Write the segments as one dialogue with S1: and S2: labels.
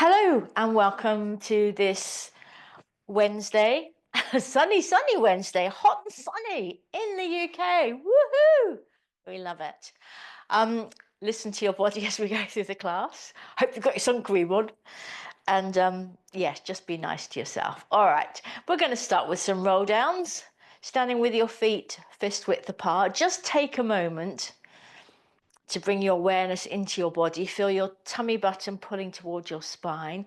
S1: Hello and welcome to this Wednesday, sunny Wednesday, hot and sunny in the UK. Woohoo! We love it. Listen to your body as we go through the class. Hope you've got your sun cream on. And yes, just be nice to yourself. All right, we're going to start with some roll downs. Standing with your feet fist width apart. Just take a moment to bring your awareness into your body. Feel your tummy button pulling towards your spine.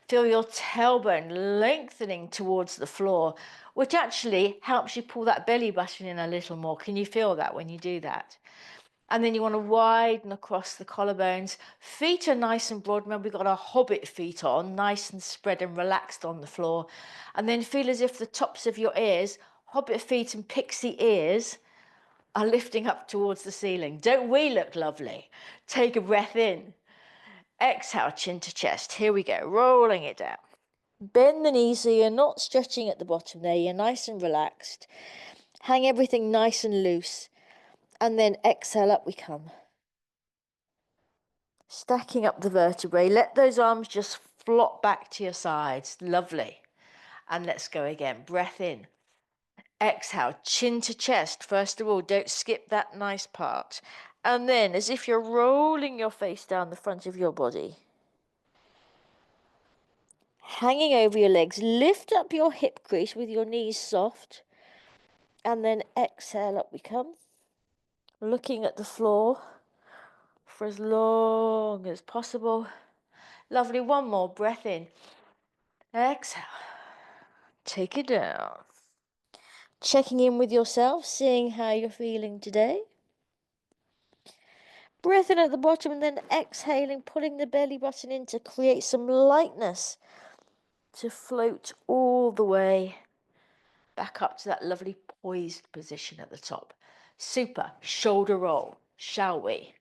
S1: Feel your tailbone lengthening towards the floor, which actually helps you pull that belly button in a little more. Can you feel that when you do that? And then you want to widen across the collarbones. Feet are nice and broad. Remember, we've got our hobbit feet on, nice and spread and relaxed on the floor. And then feel as if the tops of your ears, hobbit feet and pixie ears, are lifting up towards the ceiling. Don't we look lovely? Take a breath in. Exhale, chin to chest. Here we go, rolling it down. Bend the knees so you're not stretching at the bottom there. You're nice and relaxed. Hang everything nice and loose. And then exhale, up we come. Stacking up the vertebrae. Let those arms just flop back to your sides. Lovely. And let's go again. Breath in. Exhale, chin to chest. First of all, don't skip that nice part. And then, as if you're rolling your face down the front of your body, hanging over your legs, lift up your hip crease with your knees soft. And then exhale, up we come. Looking at the floor for as long as possible. Lovely. One more breath in. Exhale. Take it down. Checking in with yourself, seeing how you're feeling today. Breath in at the bottom and then exhaling, pulling the belly button in to create some lightness to float all the way back up to that lovely poised position at the top. Super. Shoulder roll, shall we?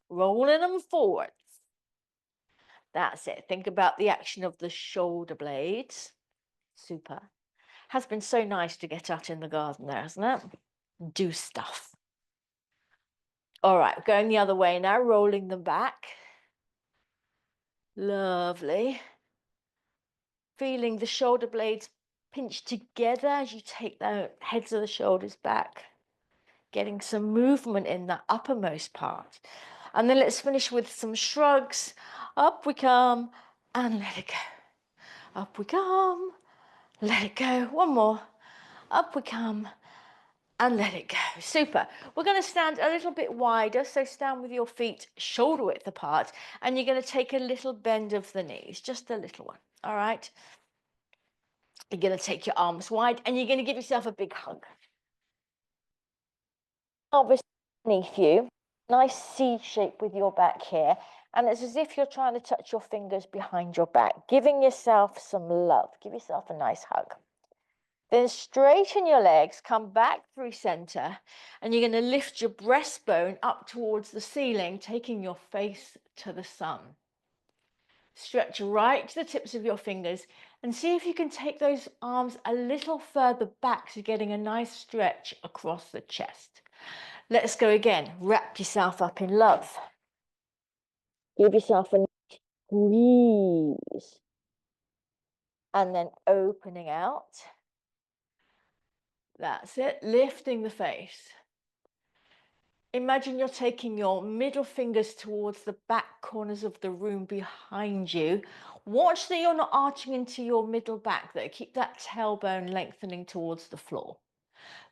S1: Rolling them forward. That's it. Think about the action of the shoulder blades. Super. Has been so nice to get out in the garden there, hasn't it? Do stuff. All right, going the other way now, rolling them back. Lovely. Feeling the shoulder blades pinch together as you take the heads of the shoulders back. Getting some movement in that uppermost part. And then let's finish with some shrugs. Up we come and let it go. Up we come, let it go. One more. Up we come and let it go. Super. We're going to stand a little bit wider. So stand with your feet shoulder width apart. And you're going to take a little bend of the knees. Just a little one. All right. You're going to take your arms wide and you're going to give yourself a big hug. Obviously, beneath you, nice C shape with your back here. And it's as if you're trying to touch your fingers behind your back, giving yourself some love. Give yourself a nice hug. Then straighten your legs, come back through center, and you're going to lift your breastbone up towards the ceiling, taking your face to the sun. Stretch right to the tips of your fingers and see if you can take those arms a little further back, so getting a nice stretch across the chest. Let's go again. Wrap yourself up in love. Give yourself a squeeze. And then opening out. That's it. Lifting the face. Imagine you're taking your middle fingers towards the back corners of the room behind you. Watch that you're not arching into your middle back though. Keep that tailbone lengthening towards the floor.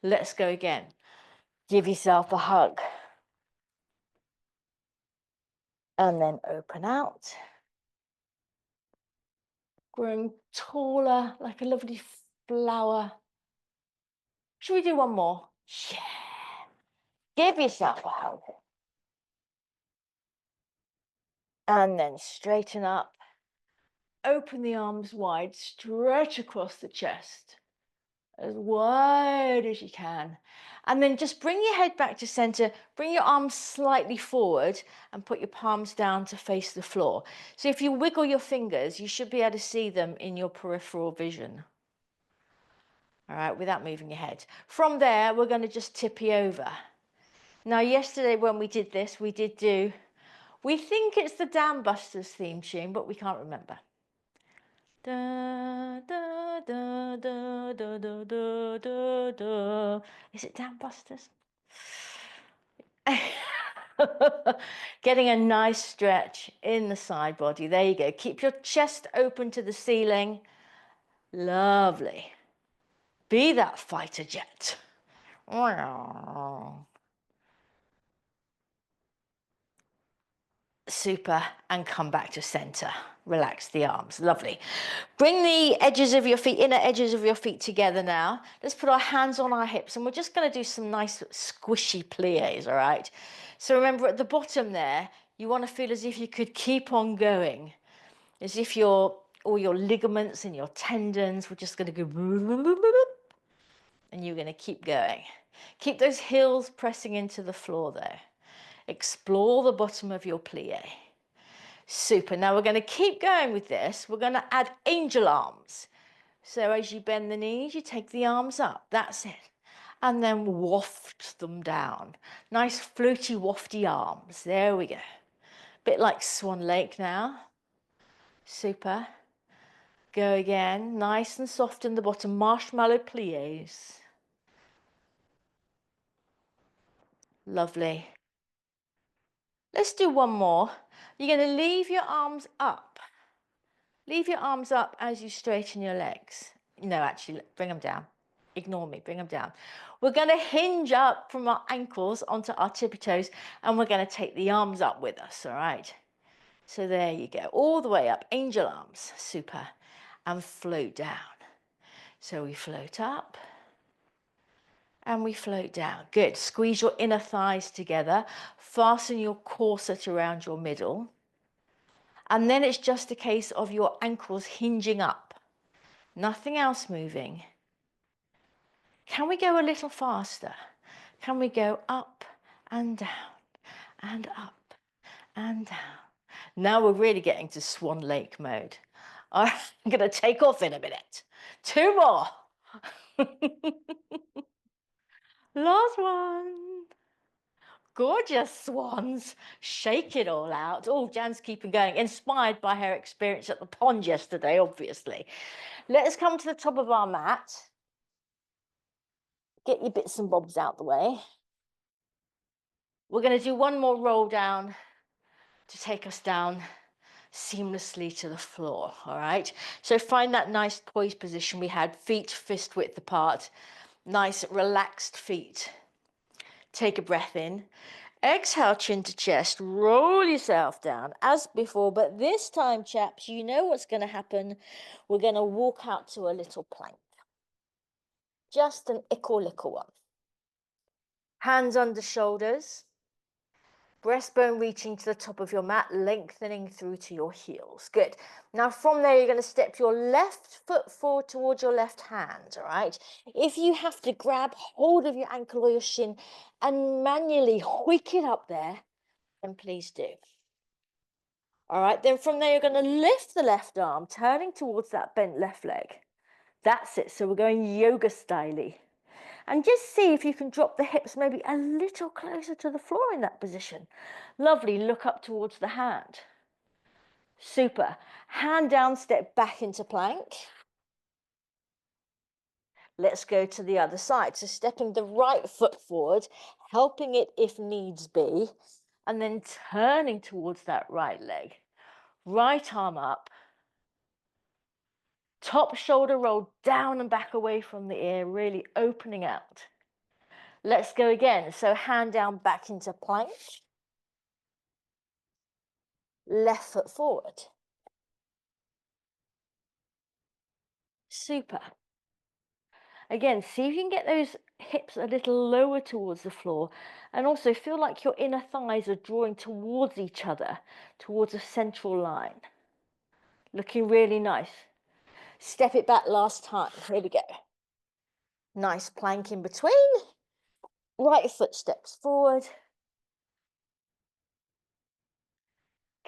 S1: Let's go again. Give yourself a hug. And then open out. Growing taller like a lovely flower. Should we do one more? Yeah. Give yourself a hug. And then straighten up. Open the arms wide, stretch across the chest as wide as you can. And then just bring your head back to center, bring your arms slightly forward and put your palms down to face the floor. So if you wiggle your fingers, you should be able to see them in your peripheral vision. All right, without moving your head. From there, we're going to just tippy over. Now, yesterday when we did this, we think it's the Dam Busters theme tune, but we can't remember. Da, da, da, da, da, da, da, da, da. Is it down, Busters? Getting a nice stretch in the side body. There you go. Keep your chest open to the ceiling. Lovely. Be that fighter jet. Super. And come back to center. Relax the arms. Lovely. Bring the edges of your feet, inner edges of your feet together now. Let's put our hands on our hips and we're just going to do some nice squishy plies, all right? So remember at the bottom there, you want to feel as if you could keep on going, as if all your ligaments and your tendons were just going to go, and you're going to keep going. Keep those heels pressing into the floor there. Explore the bottom of your plie. Super. Now we're going to keep going with this. We're going to add angel arms. So as you bend the knees, you take the arms up. That's it. And then waft them down. Nice floaty, wafty arms. There we go. Bit like Swan Lake now. Super. Go again. Nice and soft in the bottom. Marshmallow plies. Lovely. Let's do one more. You're going to leave your arms up. Leave your arms up as you straighten your legs. No, actually, bring them down. Ignore me, bring them down. We're going to hinge up from our ankles onto our tippy toes and we're going to take the arms up with us, all right? So there you go, all the way up, angel arms, super, and float down. So we float up and we float down. Good, squeeze your inner thighs together, fasten your corset around your middle. And then it's just a case of your ankles hinging up. Nothing else moving. Can we go a little faster? Can we go up and down and up and down? Now we're really getting to Swan Lake mode. I'm going to take off in a minute. 2 more. Last one. Gorgeous swans. Shake it all out. Oh, Jan's keeping going. Inspired by her experience at the pond yesterday, obviously. Let's come to the top of our mat. Get your bits and bobs out the way. We're going to do one more roll down to take us down seamlessly to the floor, all right? So find that nice poised position we had, feet fist width apart, nice relaxed feet. Take a breath in. Exhale, chin to chest, roll yourself down as before, but this time, chaps, you know what's going to happen. We're going to walk out to a little plank. Just an ickle-lickle one. Hands under shoulders. Breastbone reaching to the top of your mat, lengthening through to your heels. Good. Now from there, you're going to step your left foot forward towards your left hand, all right? If you have to grab hold of your ankle or your shin and manually hoik it up there, then please do. All right, then from there, you're going to lift the left arm, turning towards that bent left leg. That's it. So we're going yoga styley. And just see if you can drop the hips maybe a little closer to the floor in that position. Lovely, look up towards the hand. Super. Hand down, step back into plank. Let's go to the other side. So stepping the right foot forward, helping it if needs be, and then turning towards that right leg. Right arm up. Top shoulder roll down and back away from the ear, really opening out. Let's go again. So hand down back into plank. Left foot forward. Super. Again, see if you can get those hips a little lower towards the floor and also feel like your inner thighs are drawing towards each other, towards a central line. Looking really nice. Step it back last time. Here we go. Nice plank in between. Right foot steps forward.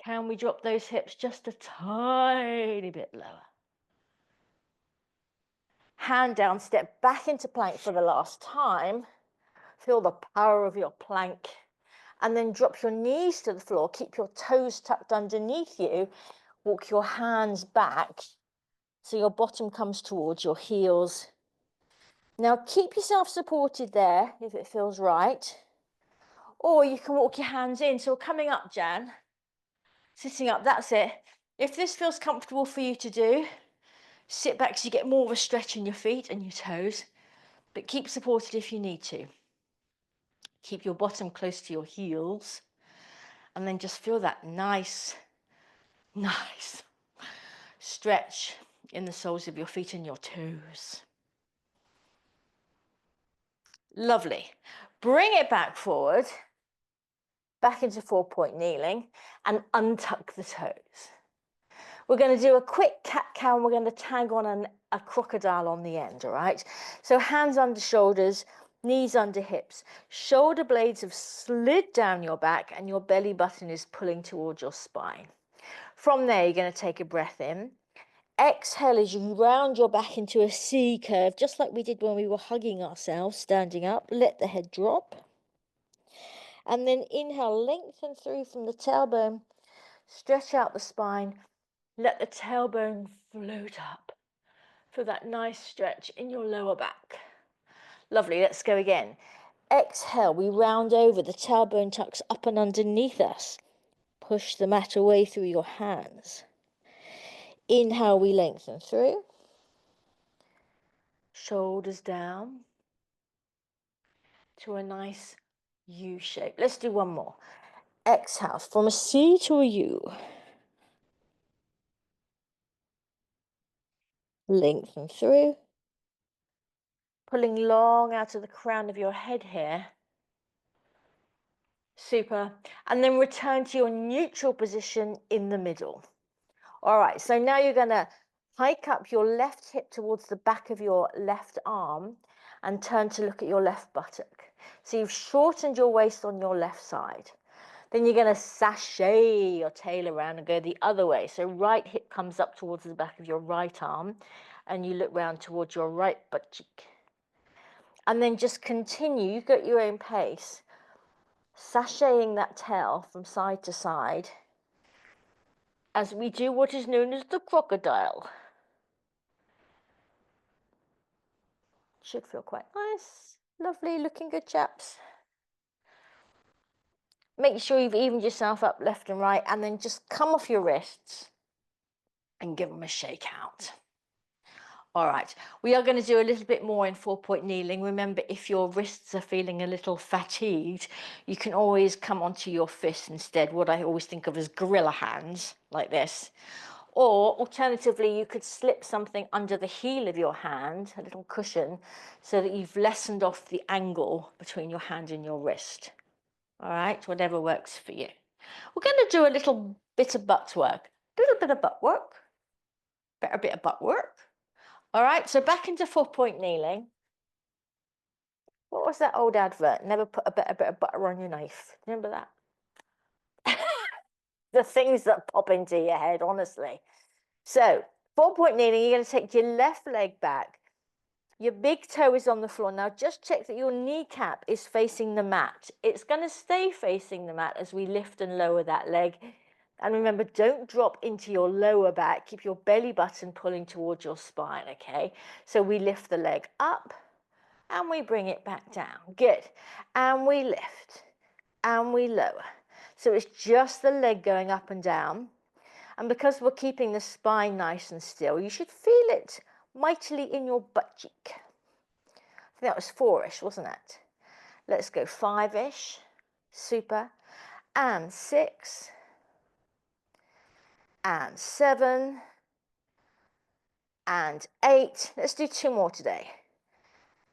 S1: Can we drop those hips just a tiny bit lower? Hand down, step back into plank for the last time. Feel the power of your plank. And then drop your knees to the floor. Keep your toes tucked underneath you. Walk your hands back So your bottom comes towards your heels. Now keep yourself supported there if it feels right. Or you can walk your hands in. So coming up, Jan, sitting up, that's it. If this feels comfortable for you to do, sit back so you get more of a stretch in your feet and your toes, but keep supported if you need to. Keep your bottom close to your heels, and then just feel that nice stretch in the soles of your feet and your toes. Lovely. Bring it back forward, back into 4-point kneeling, and untuck the toes. We're going to do a quick cat-cow, and we're going to tag on a crocodile on the end, all right? So hands under shoulders, knees under hips. Shoulder blades have slid down your back, and your belly button is pulling towards your spine. From there, you're going to take a breath in. Exhale as you round your back into a C curve, just like we did when we were hugging ourselves, standing up. Let the head drop. And then inhale, lengthen through from the tailbone. Stretch out the spine. Let the tailbone float up for that nice stretch in your lower back. Lovely, let's go again. Exhale, we round over, the tailbone tucks up and underneath us. Push the mat away through your hands. Inhale, we lengthen through. Shoulders down to a nice U shape. Let's do one more. Exhale, from a C to a U. Lengthen through. Pulling long out of the crown of your head here. Super. And then return to your neutral position in the middle. All right, so now you're going to hike up your left hip towards the back of your left arm and turn to look at your left buttock. So you've shortened your waist on your left side. Then you're going to sashay your tail around and go the other way. So right hip comes up towards the back of your right arm and you look round towards your right butt cheek. And then just continue, you go at your own pace, sashaying that tail from side to side as we do what is known as the crocodile. Should feel quite nice. Lovely, looking good, chaps. Make sure you've evened yourself up left and right, and then just come off your wrists and give them a shake out. All right, we are going to do a little bit more in 4-point kneeling. Remember, if your wrists are feeling a little fatigued, you can always come onto your fists instead, what I always think of as gorilla hands, like this. Or alternatively, you could slip something under the heel of your hand, a little cushion, so that you've lessened off the angle between your hand and your wrist. All right, whatever works for you. We're going to do a little bit of butt work. A little bit of butt work. Better bit of butt work. All right, so back into 4-point kneeling. What was that old advert? Never put a bit of butter on your knife. Remember that? The things that pop into your head, honestly. So 4-point kneeling, you're going to take your left leg back. Your big toe is on the floor. Now just check that your kneecap is facing the mat. It's going to stay facing the mat as we lift and lower that leg. And remember, don't drop into your lower back. Keep your belly button pulling towards your spine, okay? So we lift the leg up and we bring it back down. Good. And we lift and we lower. So it's just the leg going up and down. And because we're keeping the spine nice and still, you should feel it mightily in your butt cheek. I think that was 4-ish, wasn't it? Let's go 5-ish. Super. And 6. And 7. And 8. Let's do 2 more today.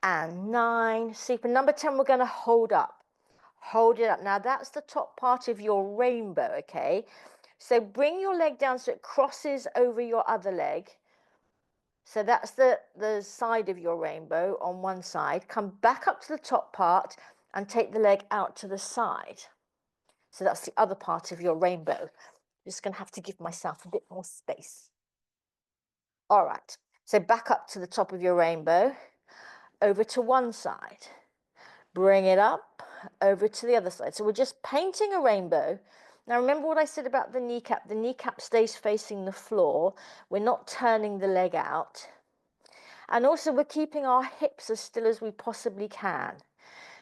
S1: And 9. Super. Number 10, we're going to hold up. Hold it up. Now, that's the top part of your rainbow, okay? So bring your leg down so it crosses over your other leg. So that's the side of your rainbow on one side. Come back up to the top part and take the leg out to the side. So that's the other part of your rainbow. Just going to have to give myself a bit more space. All right. So back up to the top of your rainbow, over to one side. Bring it up, over to the other side. So we're just painting a rainbow. Now, remember what I said about the kneecap? The kneecap stays facing the floor. We're not turning the leg out. And also, we're keeping our hips as still as we possibly can.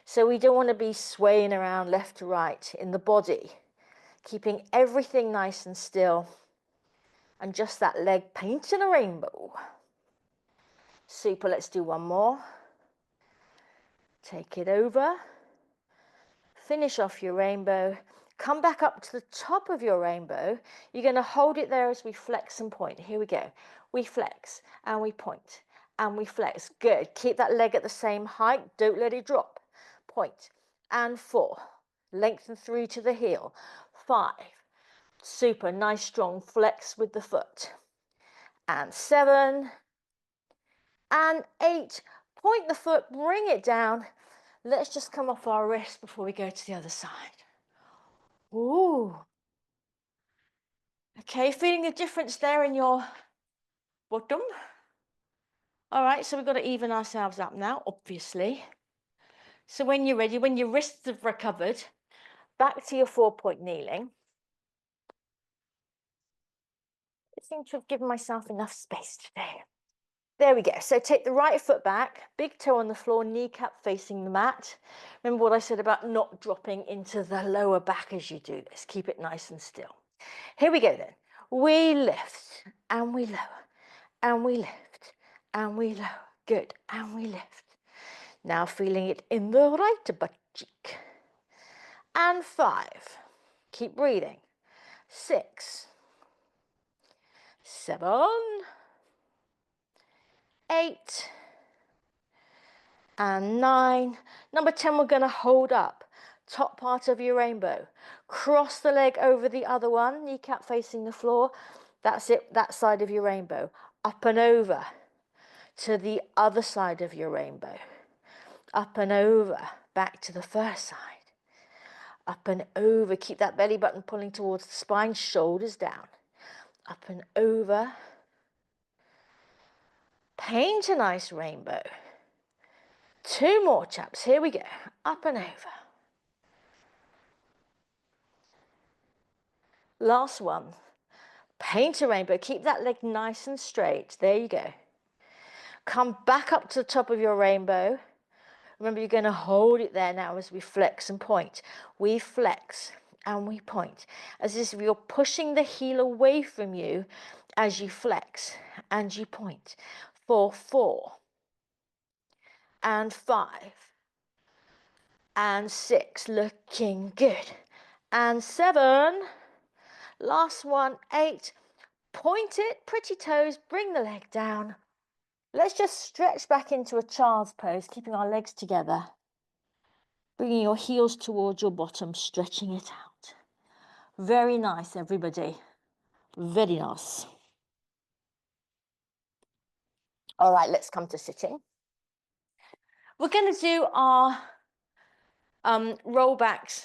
S1: So we don't want to be swaying around left to right in the body. Keeping everything nice and still. And just that leg painting a rainbow. Super, let's do one more. Take it over. Finish off your rainbow. Come back up to the top of your rainbow. You're going to hold it there as we flex and point. Here we go. We flex and we point and we flex. Good. Keep that leg at the same height. Don't let it drop. Point and 4. Lengthen through to the heel. 5. Super. Nice strong flex with the foot. And 7. And 8. Point the foot. Bring it down. Let's just come off our wrist before we go to the other side. Ooh. Okay, feeling a difference there in your bottom. All right, so we've got to even ourselves up now, obviously. So when you're ready, when your wrists have recovered, back to your 4-point kneeling. I seem to have given myself enough space today. There we go. So take the right foot back, big toe on the floor, kneecap facing the mat. Remember what I said about not dropping into the lower back as you do this. Keep it nice and still. Here we go then. We lift and we lower and we lift and we lower. Good. And we lift. Now feeling it in the right butt cheek. And 5. Keep breathing. 6. 7. 8. And 9. Number 10, we're going to hold up. Top part of your rainbow. Cross the leg over the other one, kneecap facing the floor. That's it, that side of your rainbow. Up and over to the other side of your rainbow. Up and over, back to the first side. Up and over, keep that belly button pulling towards the spine, shoulders down. Up and over. Paint a nice rainbow. 2 more, chaps. Here we go. Up and over. Last one. Paint a rainbow. Keep that leg nice and straight. There you go. Come back up to the top of your rainbow. Remember, you're going to hold it there now as we flex and point. We flex and we point. As if you're pushing the heel away from you as you flex and you point. For 4. And 5. And 6. Looking good. And 7. Last one. 8. Point it. Pretty toes. Bring the leg down. Let's just stretch back into a child's pose, keeping our legs together. Bringing your heels towards your bottom, stretching it out. Very nice, everybody. Very nice. All right, let's come to sitting. We're going to do our rollbacks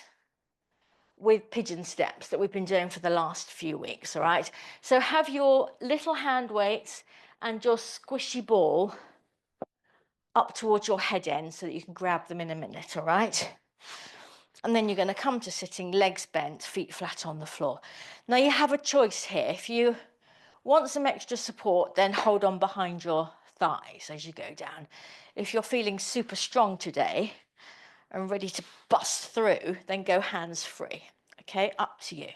S1: with pigeon steps that we've been doing for the last few weeks, all right? So have your little hand weights and your squishy ball up towards your head end so that you can grab them in a minute, all right? And then you're going to come to sitting, legs bent, feet flat on the floor. Now you have a choice here. If you want some extra support, then hold on behind your thighs as you go down. If you're feeling super strong today and ready to bust through, then go hands free. Okay, up to you.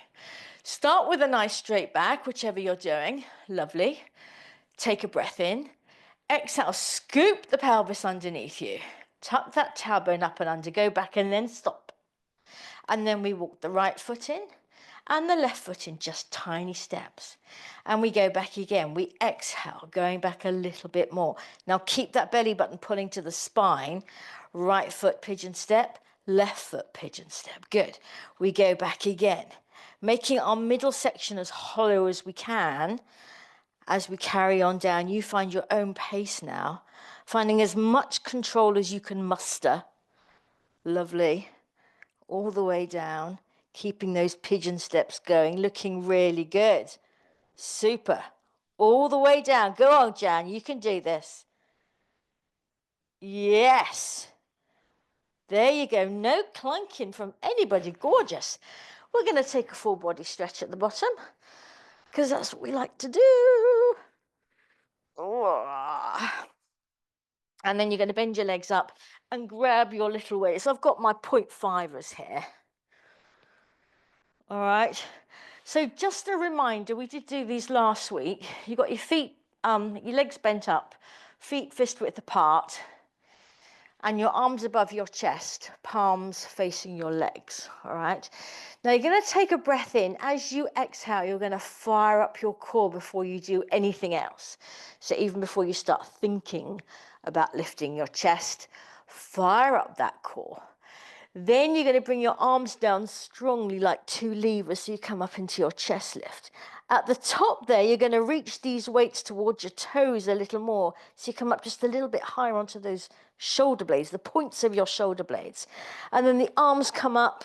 S1: Start with a nice straight back, whichever you're doing. Lovely. Take a breath in. Exhale, scoop the pelvis underneath you. Tuck that tailbone up and under, go back and then stop. And then we walk the right foot in and the left foot in, just tiny steps. And we go back again. We exhale, going back a little bit more. Now keep that belly button pulling to the spine. Right foot pigeon step, left foot pigeon step. Good. We go back again, making our middle section as hollow as we can as we carry on down. You find your own pace now, finding as much control as you can muster. Lovely. All the way down, keeping those pigeon steps going, looking really good. Super. All the way down. Go on, Jan, you can do this. Yes. There you go. No clunking from anybody. Gorgeous. we're going to take a full body stretch at the bottom because that's what we like to do. And then you're going to bend your legs up and grab your little weights. I've got my 0.5ers here. All right. So just a reminder, we did do these last week. You've got your feet, your legs bent up, feet fist width apart, and your arms above your chest, palms facing your legs. All right. Now you're going to take a breath in. As you exhale, you're going to fire up your core before you do anything else. So even before you start thinking about lifting your chest, fire up that core. Then you're going to bring your arms down strongly like 2 levers so you come up into your chest lift. At the top there, you're going to reach these weights towards your toes a little more so you come up just a little bit higher onto those shoulder blades, the points of your shoulder blades. And then the arms come up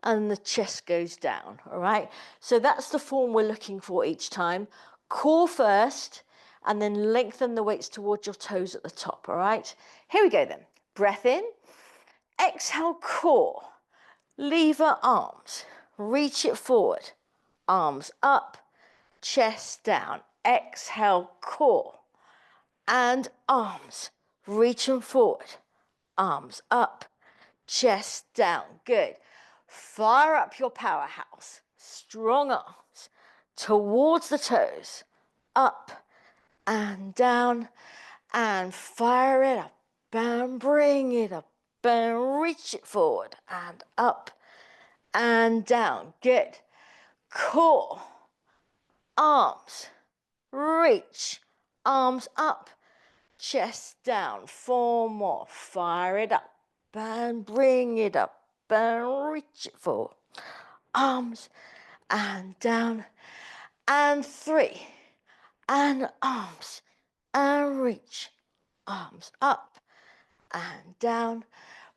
S1: and the chest goes down, all right? So that's the form we're looking for each time. Core first, and then lengthen the weights towards your toes at the top, all right? Here we go then. Breath in. Exhale, core, lever arms, reach it forward, arms up, chest down. Exhale, core and arms, reaching forward, arms up, chest down. Good. Fire up your powerhouse, strong arms towards the toes, up and down, and fire it up and bring it up and reach it forward and up and down. Good. Core, arms, reach, arms up, chest down. 4 more. Fire it up and bring it up and reach it forward. Arms and down. And 3. And arms and reach. Arms up and down.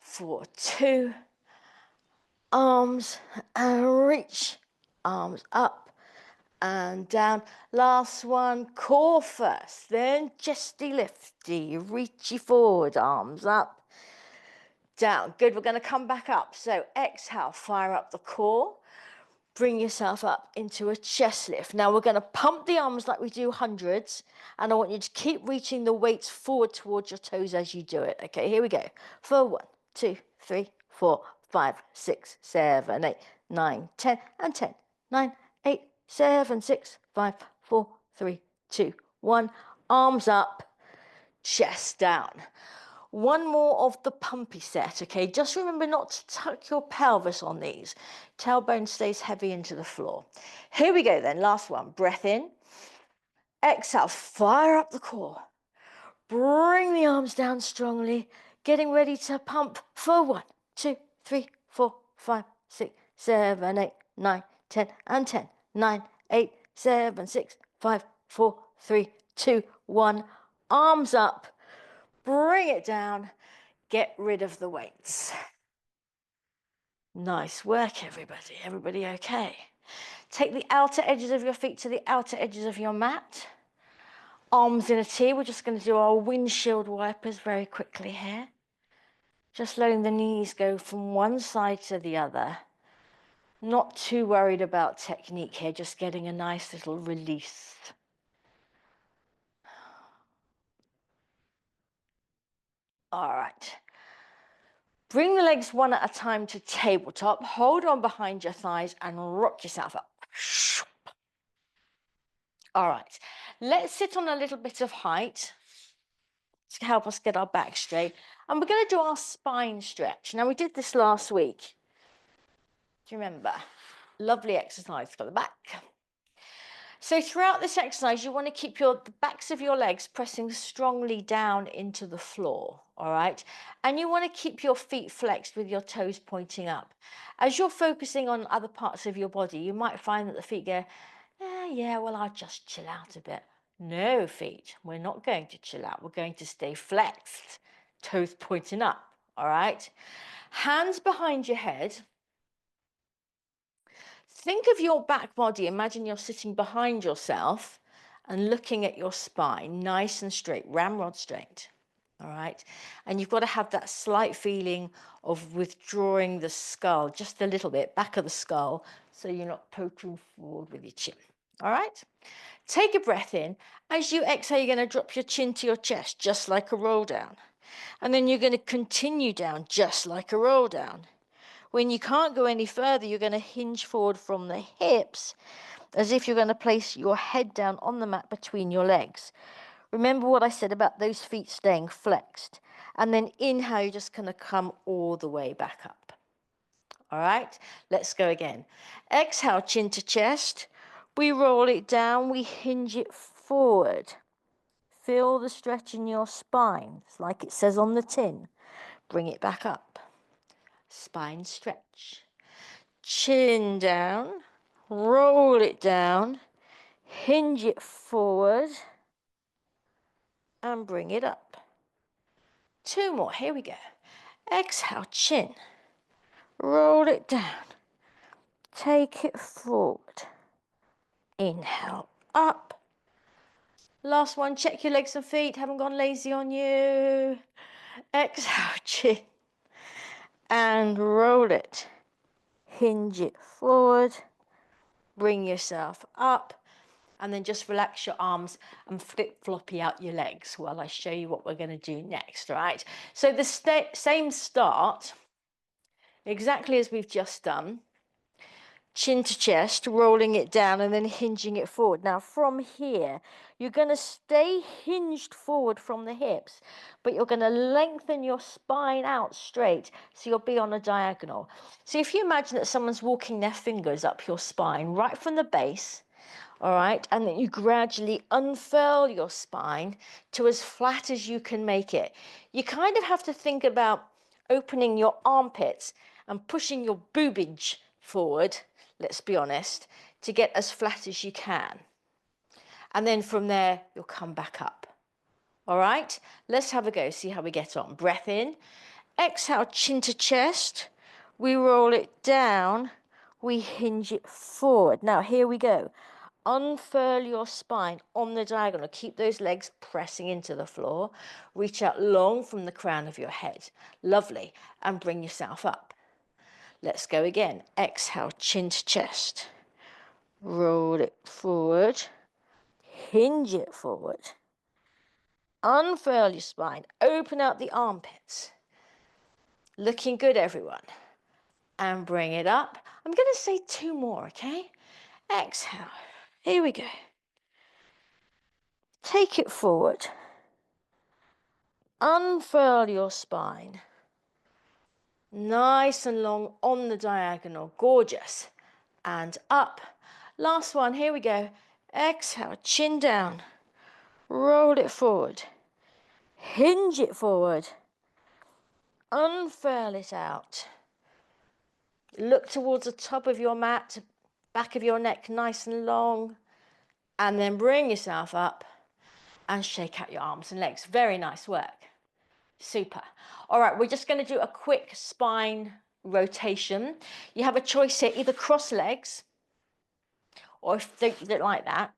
S1: For 2. Arms and reach. Arms up and down. Last one, core first, then chesty lifty, reachy forward, arms up, down. Good, we're going to come back up. So exhale, fire up the core, bring yourself up into a chest lift. Now we're going to pump the arms like we do hundreds, and I want you to keep reaching the weights forward towards your toes as you do it. Okay, here we go. For 1, 2, 3, 4, 5, 6, 7, 8, 9, 10, and 10, 9, 8, 7, 6, 5, 4, 3, 2, 1. Arms up, chest down. One more of the pumpy set, okay? Just remember not to tuck your pelvis on these. Tailbone stays heavy into the floor. Here we go then, last one. Breath in. Exhale, fire up the core. Bring the arms down strongly. Getting ready to pump for 1, 2, 3, 4, 5, 6, 7, 8, 9, 10, and 10, 9, 8, 7, 6, 5, 4, 3, 2, 1. Arms up. Bring it down. Get rid of the weights. Nice work, everybody. Everybody okay? Take the outer edges of your feet to the outer edges of your mat. Arms in a T. We're just going to do our windshield wipers very quickly here. Just letting the knees go from one side to the other. Not too worried about technique here, just getting a nice little release. All right. Bring the legs one at a time to tabletop. Hold on behind your thighs and rock yourself up. All right. Let's sit on a little bit of height to help us get our back straight. And we're going to do our spine stretch. Now, we did this last week. Do you remember? Lovely exercise for the back. So throughout this exercise, you want to keep the backs of your legs pressing strongly down into the floor, all right? And you want to keep your feet flexed with your toes pointing up. As you're focusing on other parts of your body, you might find that the feet go, yeah, well, I'll just chill out a bit. No, feet, we're not going to chill out. We're going to stay flexed, toes pointing up, all right? Hands behind your head. Think of your back body. Imagine you're sitting behind yourself and looking at your spine, nice and straight, ramrod straight. All right. And you've got to have that slight feeling of withdrawing the skull just a little bit, back of the skull, so you're not poking forward with your chin. All right. Take a breath in. As you exhale, you're going to drop your chin to your chest, just like a roll down. And then you're going to continue down, just like a roll down. When you can't go any further, you're going to hinge forward from the hips, as if you're going to place your head down on the mat between your legs. Remember what I said about those feet staying flexed. And then inhale, you're just going to come all the way back up. All right, let's go again. Exhale, chin to chest. We roll it down, we hinge it forward. Feel the stretch in your spine. It's like it says on the tin. Bring it back up. Spine stretch. Chin down, roll it down, hinge it forward, and bring it up. 2 more, here we go. Exhale, chin, roll it down, take it forward, inhale, up. Last one, check your legs and feet, haven't gone lazy on you. Exhale, chin, and roll it. Hinge it forward, bring yourself up, and then just relax your arms and flip-floppy out your legs while I show you what we're going to do next, right? So the same start, exactly as we've just done. Chin to chest, rolling it down and then hinging it forward. Now from here, you're going to stay hinged forward from the hips, but you're going to lengthen your spine out straight, so you'll be on a diagonal. So if you imagine that someone's walking their fingers up your spine, right from the base, all right, and then you gradually unfurl your spine to as flat as you can make it. You kind of have to think about opening your armpits and pushing your boobage forward, let's be honest, to get as flat as you can. And then from there, you'll come back up. All right, let's have a go, see how we get on. Breath in, exhale, chin to chest. We roll it down, we hinge it forward. Now, here we go. Unfurl your spine on the diagonal. Keep those legs pressing into the floor. Reach out long from the crown of your head. Lovely. And bring yourself up. Let's go again. Exhale, chin to chest. Roll it forward. Hinge it forward. Unfurl your spine. Open out the armpits. Looking good, everyone. And bring it up. I'm going to say 2 more, okay? Exhale. Here we go. Take it forward. Unfurl your spine. Nice and long on the diagonal. Gorgeous. And up. Last one. Here we go. Exhale. Chin down. Roll it forward. Hinge it forward. Unfurl it out. Look towards the top of your mat. Back of your neck nice and long. And then bring yourself up and shake out your arms and legs. Very nice work. Super. All right, we're just going to do a quick spine rotation. You have a choice here, either cross legs, or if they don't like that,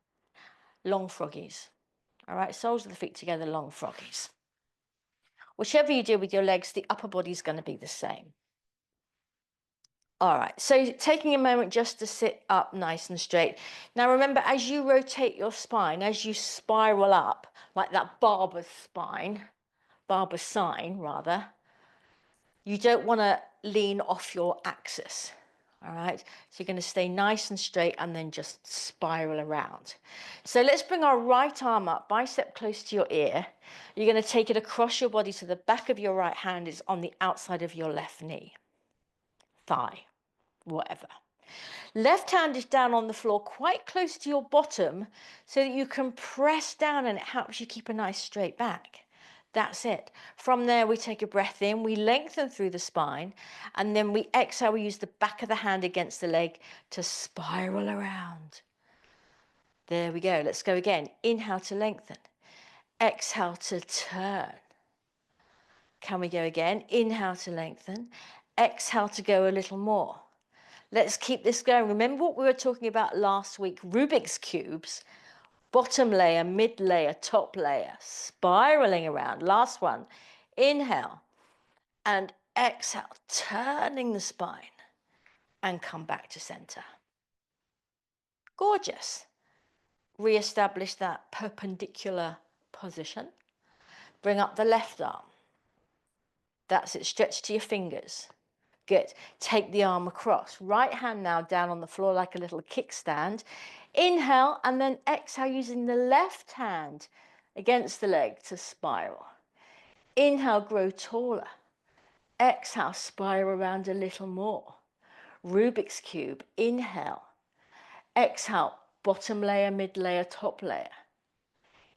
S1: long froggies. All right, soles of the feet together, long froggies. Whichever you do with your legs, the upper body is going to be the same. All right, so taking a moment just to sit up nice and straight. Now remember, as you rotate your spine, as you spiral up, like that barber sign rather, you don't want to lean off your axis. All right, so you're going to stay nice and straight and then just spiral around. So let's bring our right arm up, bicep close to your ear. You're going to take it across your body so the back of your right hand is on the outside of your left knee, thigh, whatever. Left hand is down on the floor quite close to your bottom so that you can press down and it helps you keep a nice straight back. That's it. From there, we take a breath in, we lengthen through the spine, and then we exhale, we use the back of the hand against the leg to spiral around. There we go. Let's go again. Inhale to lengthen. Exhale to turn. Can we go again? Inhale to lengthen. Exhale to go a little more. Let's keep this going. Remember what we were talking about last week, Rubik's Cubes? bottom layer, mid layer, top layer, spiraling around. Last one. Inhale and exhale, turning the spine and come back to center. Gorgeous. Re-establish that perpendicular position. Bring up the left arm. That's it. Stretch to your fingers. Good. Take the arm across. Right hand now down on the floor like a little kickstand. Inhale and then exhale using the left hand against the leg to spiral. Inhale, grow taller. Exhale, spiral around a little more. Rubik's Cube. Inhale. Exhale, bottom layer, mid layer, top layer.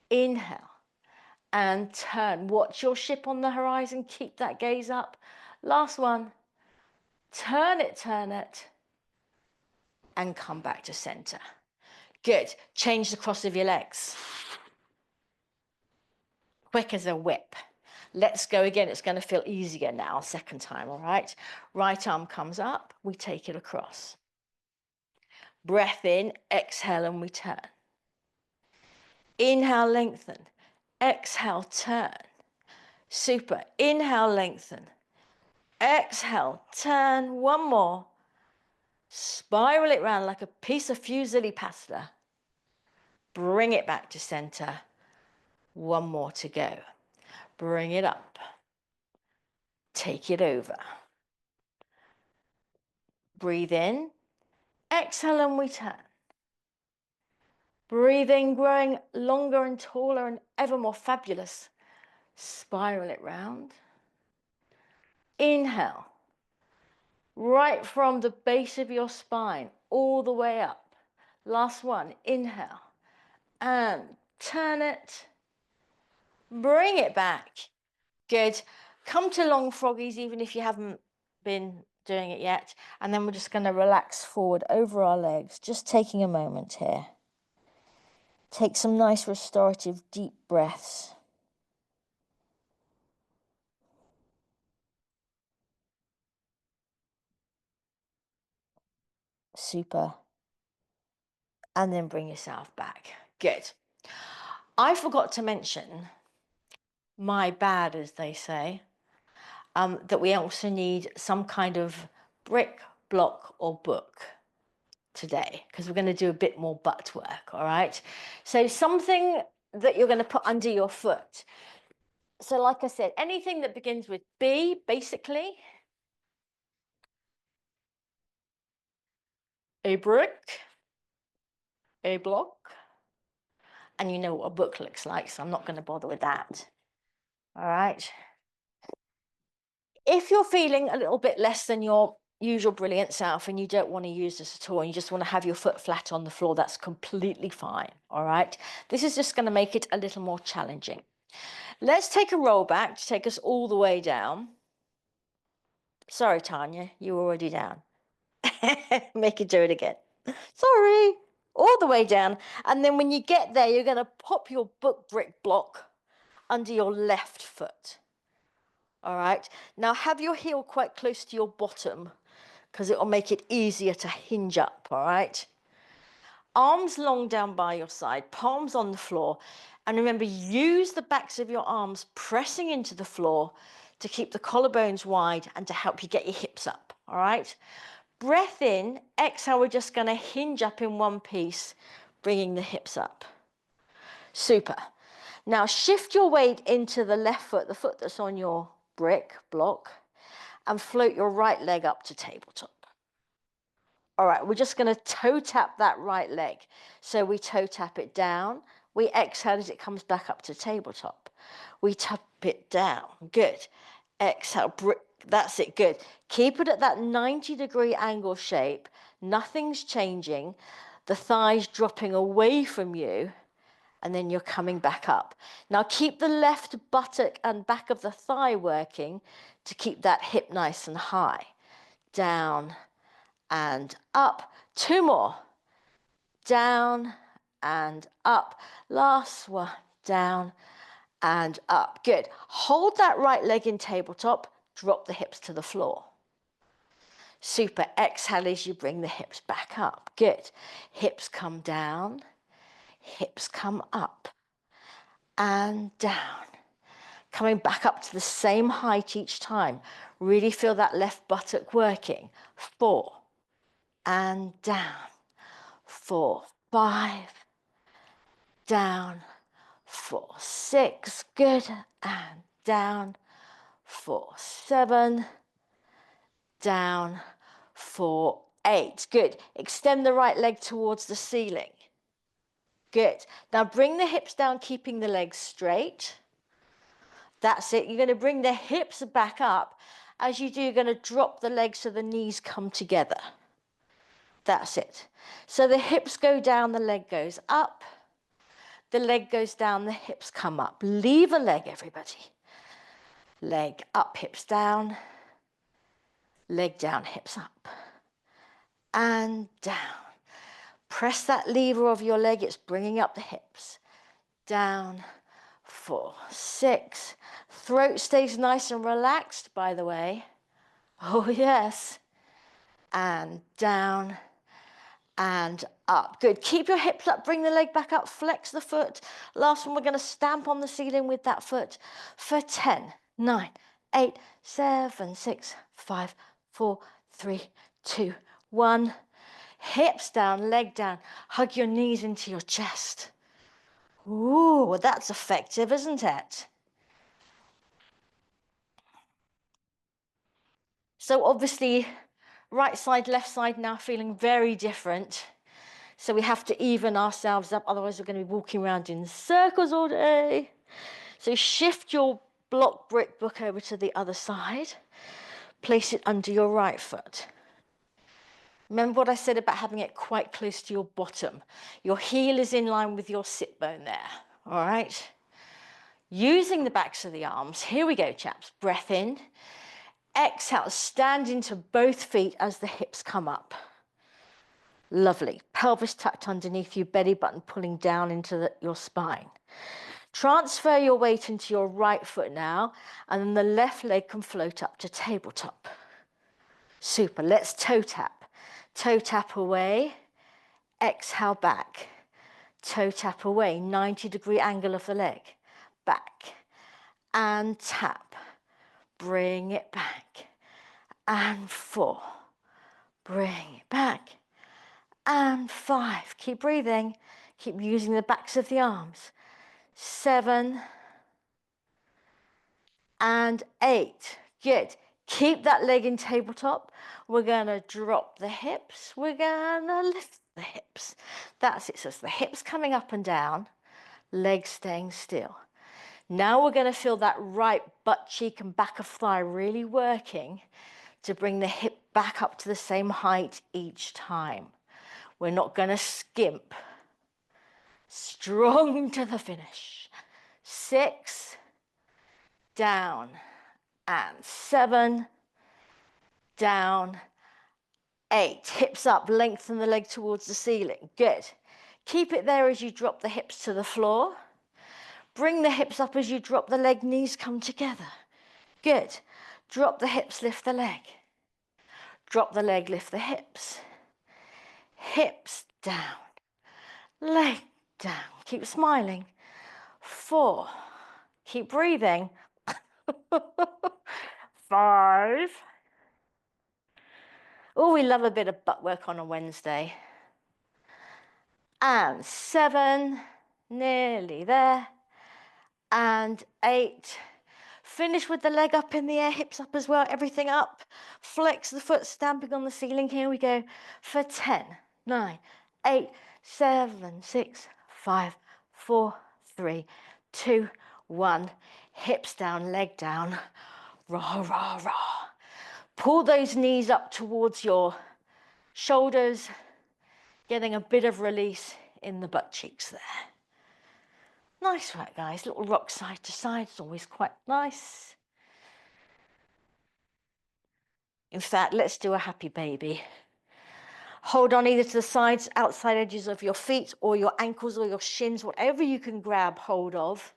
S1: Inhale and turn. Watch your ship on the horizon. Keep that gaze up. Last one. Turn it, and come back to center. Good. Change the cross of your legs. Quick as a whip. Let's go again. It's going to feel easier now, second time, all right? Right arm comes up. We take it across. Breath in, exhale, and we turn. Inhale, lengthen. Exhale, turn. Super. Inhale, lengthen. Exhale, turn. One more. Spiral it round like a piece of fusilli pasta. Bring it back to center. One more to go. Bring it up. Take it over. Breathe in. Exhale and we turn. Breathe in, growing longer and taller and ever more fabulous. Spiral it round. Inhale. Right from the base of your spine all the way up. Last one. Inhale. And turn it. Bring it back. Good. Come to long froggies even if you haven't been doing it yet. And then we're just going to relax forward over our legs. Just taking a moment here. Take some nice restorative deep breaths. Super. And then bring yourself back. Good. I forgot to mention, my bad as they say, that we also need some kind of brick, block or book today, because we're going to do a bit more butt work, all right? So something that you're going to put under your foot. So like I said, anything that begins with B, basically. A brick, a block, and you know what a book looks like, so I'm not going to bother with that. All right. If you're feeling a little bit less than your usual brilliant self and you don't want to use this at all and you just want to have your foot flat on the floor, that's completely fine. All right. This is just going to make it a little more challenging. Let's take a roll back to take us all the way down. Sorry, Tanya, you were already down. Make it do it again. Sorry. All the way down. And then when you get there, you're going to pop your book brick block under your left foot. All right. Now have your heel quite close to your bottom because it will make it easier to hinge up. All right. Arms long down by your side, palms on the floor. And remember, use the backs of your arms pressing into the floor to keep the collarbones wide and to help you get your hips up. All right. Breath in, exhale, we're just going to hinge up in one piece, bringing the hips up. Super. Now shift your weight into the left foot, the foot that's on your brick block, and float your right leg up to tabletop. All right, we're just going to toe tap that right leg. So we toe tap it down. We exhale as it comes back up to tabletop. We tap it down. Good. Exhale. That's it. Good. Keep it at that 90-degree angle shape. Nothing's changing. The thighs dropping away from you. And then you're coming back up. Now keep the left buttock and back of the thigh working to keep that hip nice and high. Down and up. Two more. Down and up. Last one. Down and up. Good. Hold that right leg in tabletop. Drop the hips to the floor. Super. Exhale as you bring the hips back up. Good. Hips come down. hips come up and down. Coming back up to the same height each time. Really feel that left buttock working. 4 and down. 4, 5, down. 4, 6, good, and down. 4, 7, down. 4, 8, good. Extend the right leg towards the ceiling. Good. Now bring the hips down, keeping the legs straight. That's it. You're going to bring the hips back up. As you do, you're going to drop the legs so the knees come together. That's it. So the hips go down, the leg goes up. The leg goes down, the hips come up. Leave a leg, everybody. Leg up, hips down. Leg down, hips up. And down. Press that lever of your leg. It's bringing up the hips. Down. 4, 6. Throat stays nice and relaxed, by the way. Oh, yes. And down and up. Good. Keep your hips up. Bring the leg back up. Flex the foot. Last one, we're going to stamp on the ceiling with that foot for 10, 9, 8, 7, 6, 5, 4, 3, 2, 1. Hips down, leg down. Hug your knees into your chest. Ooh, that's effective, isn't it? So obviously, right side, left side now feeling very different. So we have to even ourselves up, otherwise we're going to be walking around in circles all day. So shift your block brick book over to the other side. Place it under your right foot. Remember what I said about having it quite close to your bottom. Your heel is in line with your sit bone there, all right? Using the backs of the arms, here we go, chaps. Breath in. Exhale, stand into both feet as the hips come up. Lovely. Pelvis tucked underneath you, belly button pulling down into your spine. Transfer your weight into your right foot now, and then the left leg can float up to tabletop. Super. Let's toe tap. Toe tap away. Exhale back. Toe tap away. 90-degree angle of the leg. Back. And tap. Bring it back. And 4. Bring it back. And 5. Keep breathing. Keep using the backs of the arms. 7. And 8. Good. Keep that leg in tabletop. We're going to drop the hips. We're going to lift the hips. That's it. So it's the hips coming up and down, legs staying still. Now we're going to feel that right butt cheek and back of thigh really working to bring the hip back up to the same height each time. We're not going to skimp. Strong to the finish. 6, down, and 7, down, 8. Hips up, lengthen the leg towards the ceiling. Good. Keep it there as you drop the hips to the floor. Bring the hips up as you drop the leg, knees come together. Good. Drop the hips, lift the leg. Drop the leg, lift the hips. Hips down. Leg down. Keep smiling. 4. Keep breathing. 5. Oh, we love a bit of butt work on a Wednesday. And 7. Nearly there. And 8. Finish with the leg up in the air, hips up as well, everything up. Flex the foot, stamping on the ceiling. Here we go for 10, 9, 8, 7, 6, 5, 4, 3, 2, 1. Hips down, leg down. Rah, rah, rah. Pull those knees up towards your shoulders, getting a bit of release in the butt cheeks there. Nice work, guys. Little rock side to side is always quite nice. In fact, let's do a happy baby. Hold on either to the sides, outside edges of your feet or your ankles or your shins, whatever you can grab hold of.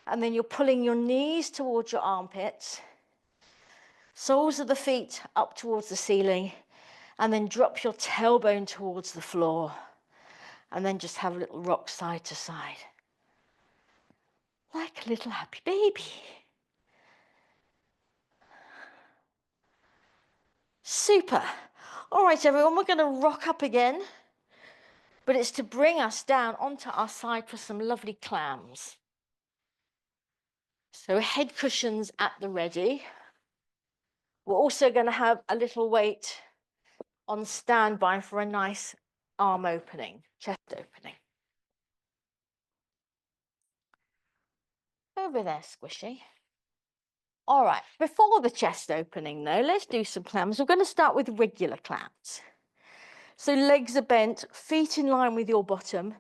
S1: And then you're pulling your knees towards your armpits. Soles of the feet up towards the ceiling. And then drop your tailbone towards the floor. And then just have a little rock side to side. Like a little happy baby. Super. All right, everyone, we're going to rock up again. But it's to bring us down onto our side for some lovely clams. So head cushions at the ready. We're also going to have a little weight on standby for a nice arm opening, chest opening. Over there, squishy. All right, before the chest opening though, let's do some clams. We're going to start with regular clams. So legs are bent, feet in line with your bottom.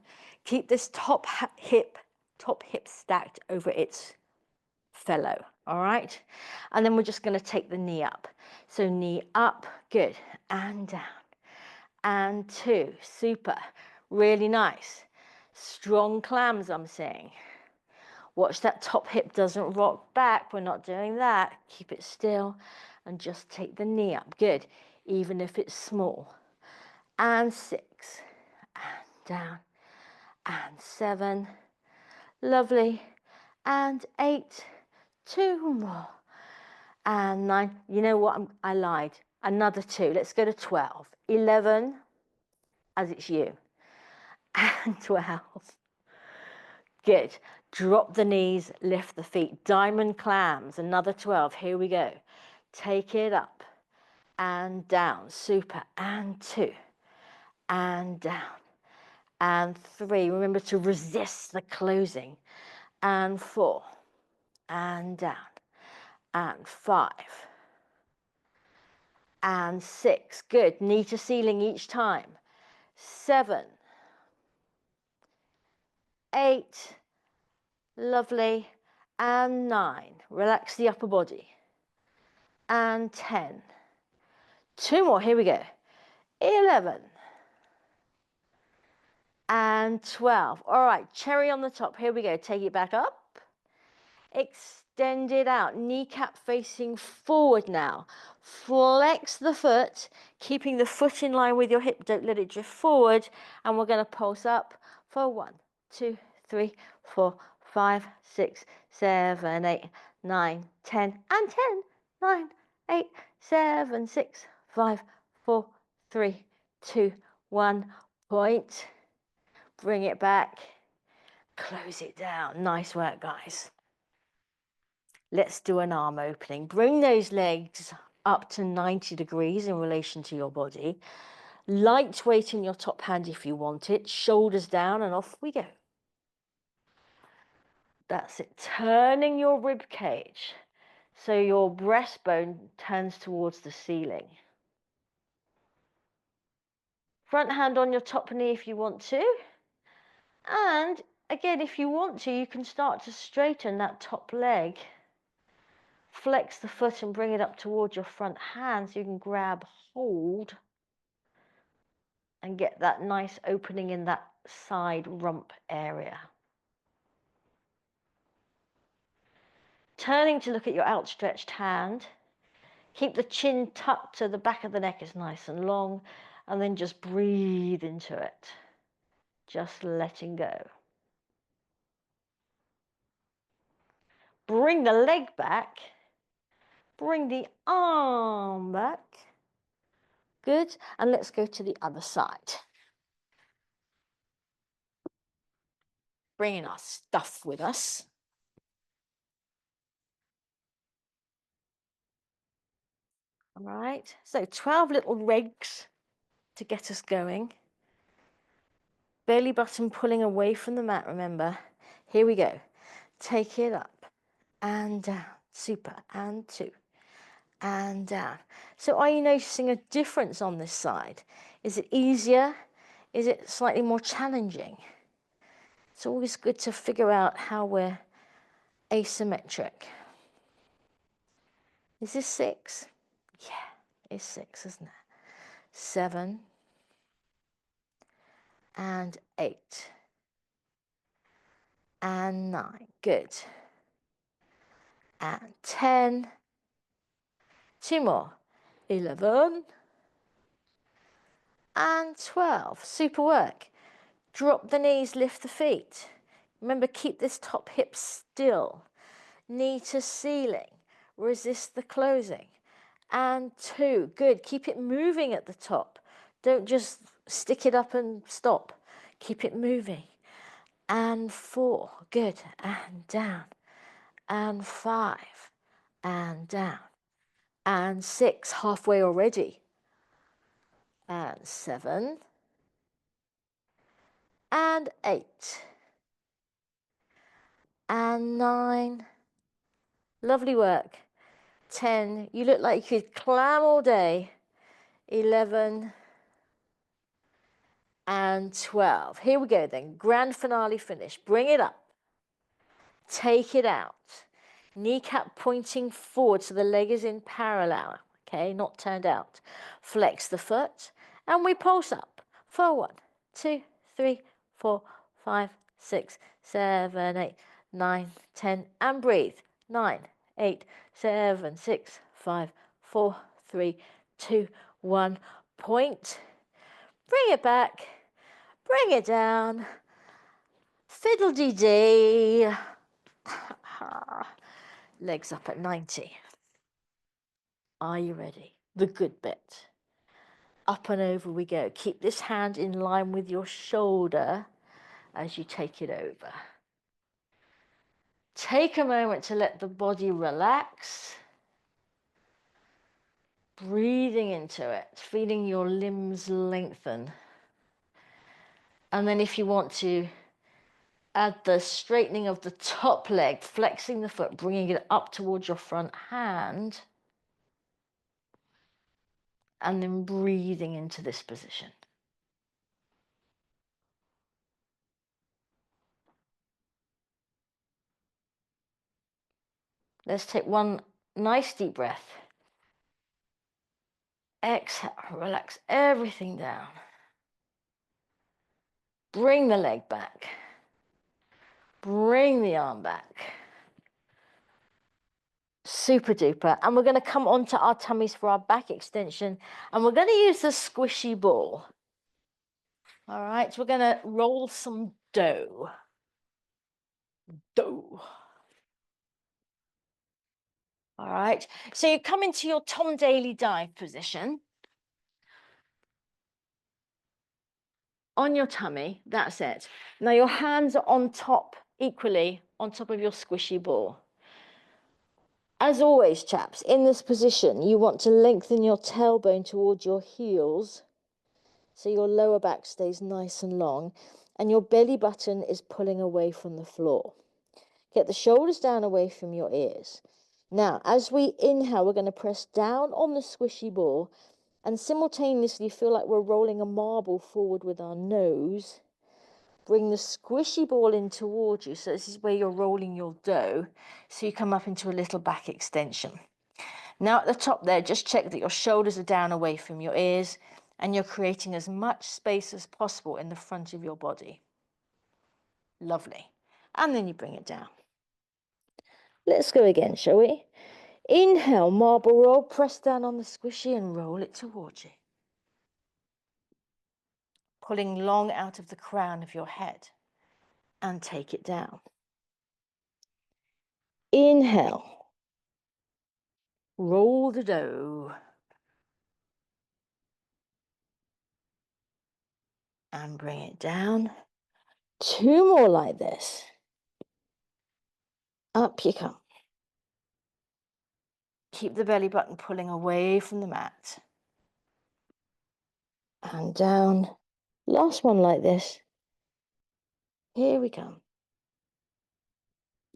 S1: Keep this top hip stacked over its fellow, all right? And then we're just going to take the knee up. So knee up, good, and down, and 2, super, really nice. Strong clams, I'm saying. Watch that top hip doesn't rock back. We're not doing that. Keep it still and just take the knee up, good, even if it's small. And 6, and down, and 7, lovely, and 8, 2 more, and 9. You know what? I lied. Another 2. Let's go to 12. 11, as it's you, and 12. Good. Drop the knees, lift the feet. Diamond clams. Another 12. Here we go. Take it up and down. Super. And 2, and down, and 3. Remember to resist the closing. And 4, and down, and 5, and 6. Good. Knee to ceiling each time. 7, 8, lovely, and 9. Relax the upper body. And 10. 2 more. Here we go. 11. And 12. All right, cherry on the top. Here we go. Take it back up. Extend it out. Kneecap facing forward now. Flex the foot, keeping the foot in line with your hip. Don't let it drift forward. And we're going to pulse up for 1, 2, 3, 4, 5, 6, 7, 8, 9, 10, and 10. 9, 8, 7, 6, 5, 4, 3, 2, 1. Point. Bring it back. Close it down. Nice work, guys. Let's do an arm opening. Bring those legs up to 90 degrees in relation to your body. Light weight in your top hand if you want it. Shoulders down and off we go. That's it. Turning your rib cage so your breastbone turns towards the ceiling. Front hand on your top knee if you want to. And again, if you want to, you can start to straighten that top leg. Flex the foot and bring it up towards your front hand so you can grab hold and get that nice opening in that side rump area. Turning to look at your outstretched hand. Keep the chin tucked so the back of the neck is nice and long, and then just breathe into it. Just letting go. Bring the leg back. Bring the arm back. Good. And let's go to the other side. Bringing our stuff with us. All right. So 12 little legs to get us going. Belly button pulling away from the mat, remember. Here we go. Take it up and down. Super. And 2. And down. So are you noticing a difference on this side? Is it easier? Is it slightly more challenging? It's always good to figure out how we're asymmetric. Is this 6? Yeah, it's 6, isn't it? 7 and 8 and 9. Good. And 10. 2 more. 11 and 12. Super work. Drop the knees, lift the feet. Remember, keep this top hip still. Knee to ceiling. Resist the closing. And 2. Good. Keep it moving at the top. Don't just stick it up and stop. Keep it moving. And 4. Good. And down. And 5. And down. And 6. Halfway already. And 7. And 8. And 9. Lovely work. 10. You look like you could clam all day. 11. And 12. Here we go then. Grand finale finish. Bring it up. Take it out. Kneecap pointing forward so the leg is in parallel. Okay, not turned out. Flex the foot and we pulse up for 1, 2, 3, 4, 5, 6, 7, 8, 9, 10 and breathe. 9, 8, 7, 6, 5, 4, 3, 2, 1. Point. Bring it back. Bring it down. Fiddle-dee-dee. Legs up at 90. Are you ready? The good bit. Up and over we go. Keep this hand in line with your shoulder as you take it over. Take a moment to let the body relax. Breathing into it, feeling your limbs lengthen. And then if you want to, add the straightening of the top leg, flexing the foot, bringing it up towards your front hand. And then breathing into this position. Let's take one nice deep breath. Exhale, relax everything down. Bring the leg back. Bring the arm back. Super duper. And we're going to come onto our tummies for our back extension. And we're going to use the squishy ball. All right, so we're going to roll some dough. Dough. All right, so you come into your Tom Daly dive position. On your tummy, that's it. Now your hands are on top, equally on top of your squishy ball. As always, chaps, in this position, you want to lengthen your tailbone towards your heels so your lower back stays nice and long and your belly button is pulling away from the floor. Get the shoulders down away from your ears. Now, as we inhale, we're going to press down on the squishy ball and simultaneously feel like we're rolling a marble forward with our nose. Bring the squishy ball in towards you. So this is where you're rolling your dough. So you come up into a little back extension. Now at the top there, just check that your shoulders are down away from your ears and you're creating as much space as possible in the front of your body. Lovely. And then you bring it down. Let's go again, shall we? Inhale, marble roll, press down on the squishy and roll it towards you. Pulling long out of the crown of your head and take it down. Inhale. Roll the dough. And bring it down. 2 more like this. Up you come. Keep the belly button pulling away from the mat. And down. Last one like this. Here we come.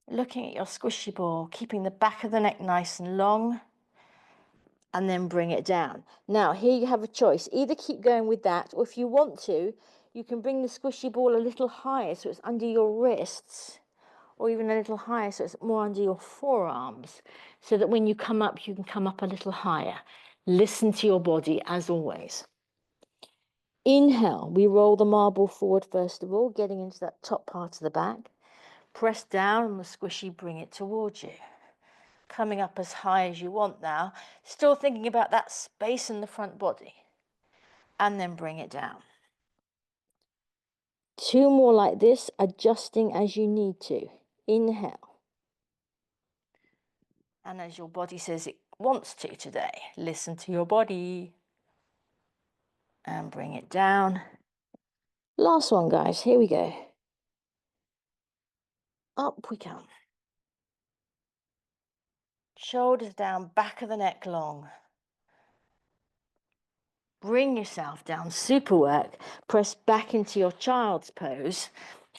S1: Looking at your squishy ball, keeping the back of the neck nice and long. And then bring it down. Now, here you have a choice. Either keep going with that, or if you want to, you can bring the squishy ball a little higher so it's under your wrists, or even a little higher so it's more under your forearms, so that when you come up, you can come up a little higher. Listen to your body as always. Inhale, we roll the marble forward first of all, getting into that top part of the back. Press down on the squishy, bring it towards you. Coming up as high as you want now, still thinking about that space in the front body. And then bring it down. 2 more like this, adjusting as you need to. Inhale. And as your body says it wants to today, listen to your body. And bring it down. Last one, guys. Here we go. Up we come. Shoulders down, back of the neck long. Bring yourself down. Super work. Press back into your child's pose.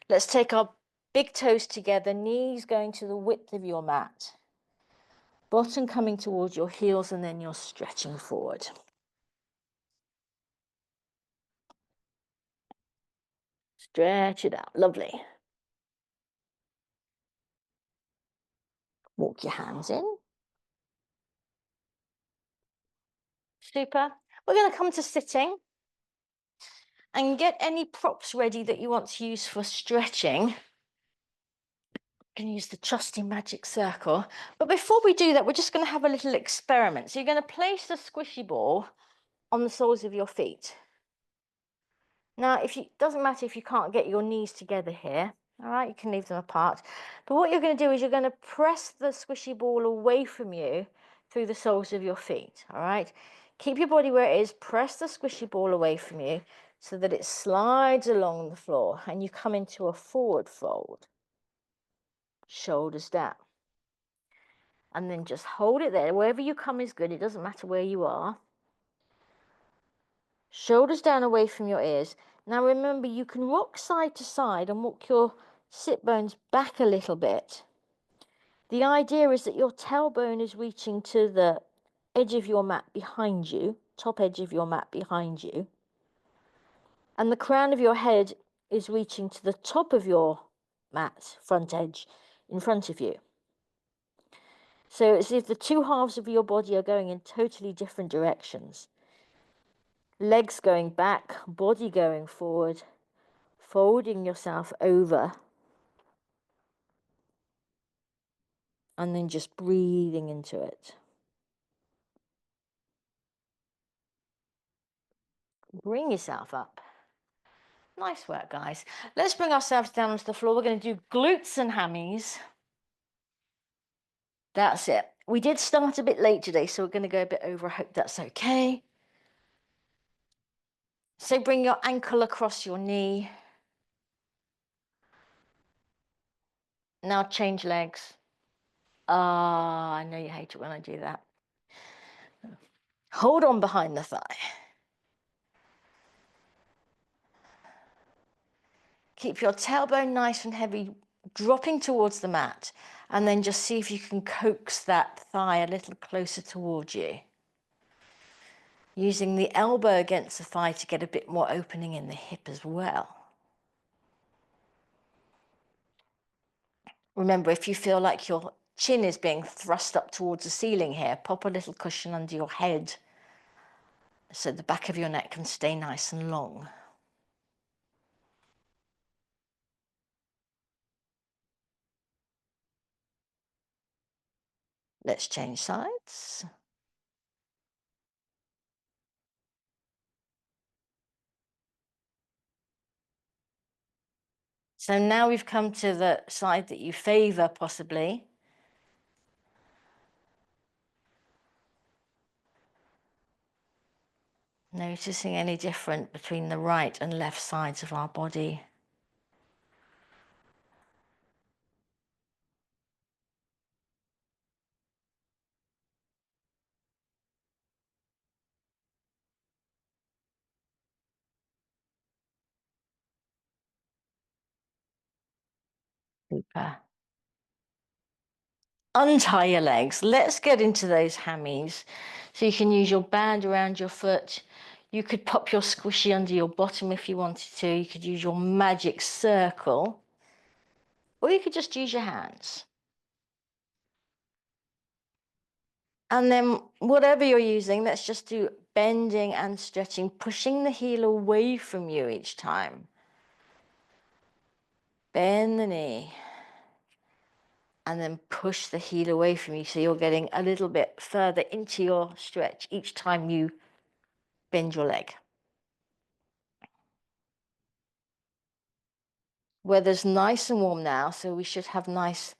S1: Let's take our big toes together, knees going to the width of your mat. Bottom coming towards your heels, and then you're stretching forward. Stretch it out. Lovely. Walk your hands in. Super. We're going to come to sitting. And get any props ready that you want to use for stretching. You can use the trusty magic circle. But before we do that, we're just going to have a little experiment. So you're going to place the squishy ball on the soles of your feet. Now, it doesn't matter if you can't get your knees together here. All right, you can leave them apart. But what you're going to do is you're going to press the squishy ball away from you through the soles of your feet. All right, keep your body where it is. Press the squishy ball away from you so that it slides along the floor and you come into a forward fold. Shoulders down. And then just hold it there. Wherever you come is good. It doesn't matter where you are. Shoulders down away from your ears. Now remember, you can rock side to side and walk your sit bones back a little bit. The idea is that your tailbone is reaching to the edge of your mat behind you, top edge of your mat behind you. And the crown of your head is reaching to the top of your mat, front edge, in front of you. So it's as if the two halves of your body are going in totally different directions. Legs going back, body going forward, folding yourself over, and then just breathing into it. Bring yourself up. Nice work, guys. Let's bring ourselves down onto the floor. We're going to do glutes and hammies. That's it. We did start a bit late today, so we're going to go a bit over. I hope that's okay. So bring your ankle across your knee. Now change legs. Ah, I know you hate it when I do that. Hold on behind the thigh. Keep your tailbone nice and heavy, dropping towards the mat, and then just see if you can coax that thigh a little closer towards you. Using the elbow against the thigh to get a bit more opening in the hip as well. Remember, if you feel like your chin is being thrust up towards the ceiling here, pop a little cushion under your head so the back of your neck can stay nice and long. Let's change sides. So now we've come to the side that you favor, possibly. Noticing any difference between the right and left sides of our body. Super. Untie your legs. Let's get into those hammies. So you can use your band around your foot. You could pop your squishy under your bottom if you wanted to. You could use your magic circle. Or you could just use your hands. And then whatever you're using, let's just do bending and stretching, pushing the heel away from you each time. Bend the knee. And then push the heel away from you so you're getting a little bit further into your stretch each time you bend your leg. Weather's nice and warm now, so we should have nice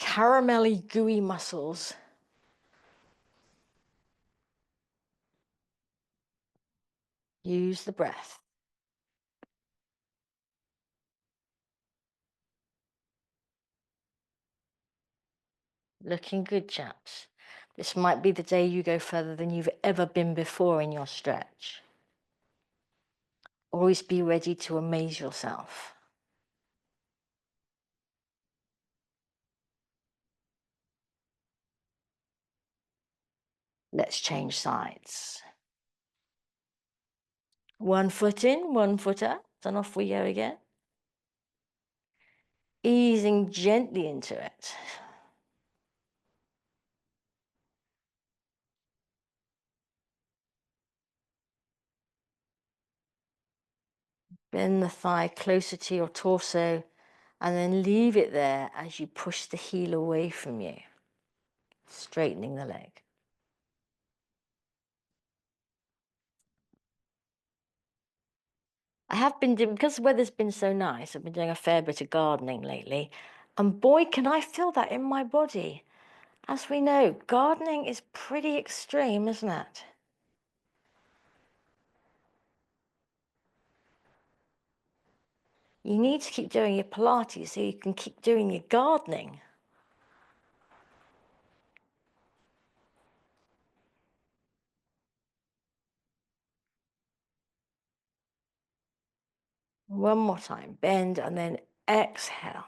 S1: caramelly gooey muscles. Use the breath. Looking good, chaps. This might be the day you go further than you've ever been before in your stretch. Always be ready to amaze yourself. Let's change sides. One foot in, one foot out, and off we go again. Easing gently into it. Bend the thigh closer to your torso and then leave it there as you push the heel away from you, straightening the leg. I have been doing, because the weather's been so nice, I've been doing a fair bit of gardening lately, and boy, can I feel that in my body. As we know, gardening is pretty extreme, isn't it? You need to keep doing your Pilates so you can keep doing your gardening. One more time, bend and then exhale.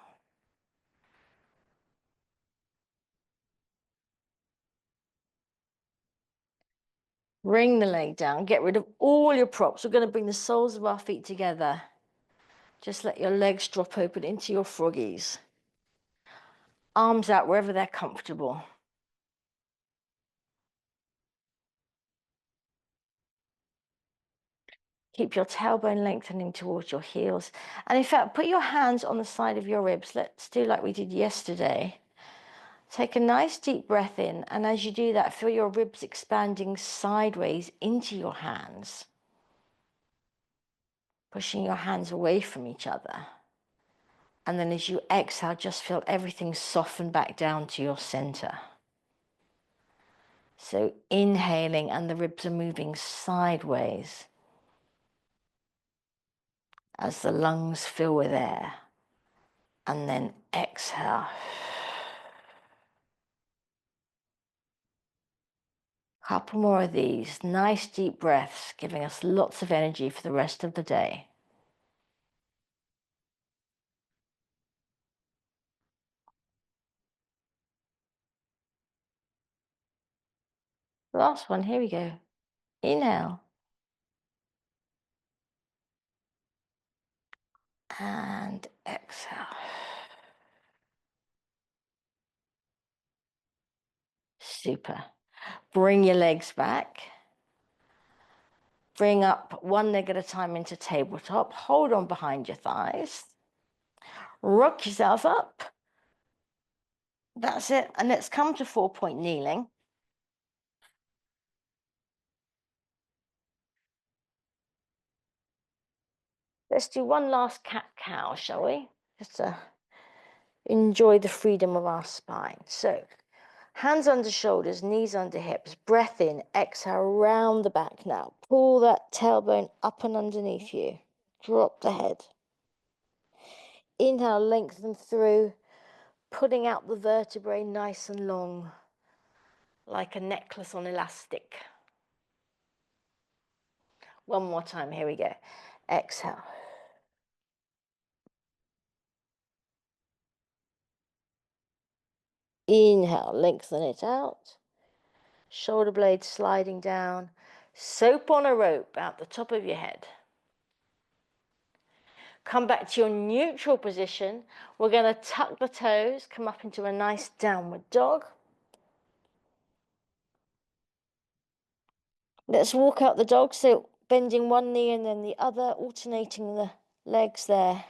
S1: Bring the leg down, get rid of all your props. We're going to bring the soles of our feet together. Just let your legs drop open into your froggies. Arms out wherever they're comfortable. Keep your tailbone lengthening towards your heels. And in fact, put your hands on the side of your ribs. Let's do like we did yesterday. Take a nice deep breath in. And as you do that, feel your ribs expanding sideways into your hands. Pushing your hands away from each other. And then as you exhale, just feel everything soften back down to your center. So inhaling and the ribs are moving sideways as the lungs fill with air. And then exhale. Couple more of these nice deep breaths, giving us lots of energy for the rest of the day. Last one, here we go. Inhale. And exhale. Super. Bring your legs back. Bring up one leg at a time into tabletop. Hold on behind your thighs. Rock yourself up. That's it. And let's come to 4-point kneeling. Let's do one last cat-cow, shall we? Just to enjoy the freedom of our spine. So, hands under shoulders, knees under hips, breath in, exhale, round the back now. Pull that tailbone up and underneath you. Drop the head. Inhale, lengthen through, putting out the vertebrae nice and long, like a necklace on elastic. One more time, here we go. Exhale. Inhale, lengthen it out. Shoulder blades sliding down. Soap on a rope out the top of your head. Come back to your neutral position. We're going to tuck the toes, come up into a nice downward dog. Let's walk out the dog, so bending one knee and then the other, alternating the legs there,